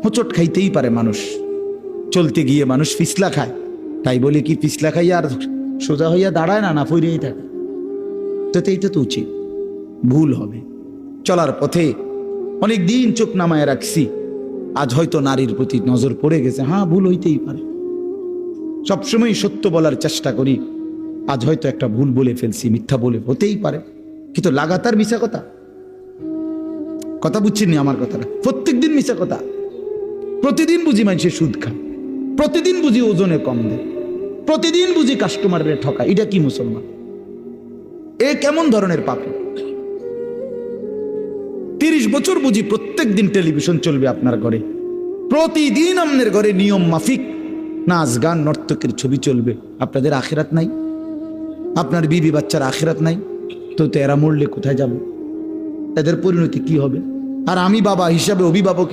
হোঁচট খাইতেই পারে মানুষ, চলতে গিয়ে মানুষ পিছলা খায়, তাই বলে কি পিছলা খাইয়া আর সোজা হইয়া দাঁড়ায় না, না পড়েই থাকে? তো এইটা তো উচিত, ভুল হবে। চলার পথে অনেক দিন চোখ নামায় রাখছি, আজ হয়তো নারীর প্রতি নজর পড়ে গেছে, হ্যাঁ ভুল হইতেই পারে। সবসময় সত্য বলার চেষ্টা করি, আজ হয়তো একটা ভুল বলে ফেলছি, মিথ্যা বলে, হতেই পারে, কিন্তু লাগাতার মিশা কথা, কথা বুঝছেন আমার কথাটা? প্রত্যেকদিন মিশা কথা, প্রতিদিন বুঝি মানুষের সুদ খায়, প্রতিদিন বুঝি ওজনে কম দেয়, প্রতিদিন বুঝি কাস্টমারের ঠকা। এটা কি মুসলমান? এ কেমন ধরনের পাপী? 30 বছর বুঝি প্রত্যেক দিন টেলিভিশন চলবে আপনার ঘরে, প্রতিদিন আপনার ঘরে নিয়ম মাফিক নাচ গান নর্তকের ছবি চলবে। আপনাদের আখিরাত নাই? আপনার বিবি বাচ্চার আখিরাত নাই? তো এরা মরলে কোথায় যাবে? এদের পরিণতি কি হবে? আর আমি বাবা হিসাবে, অভিভাবক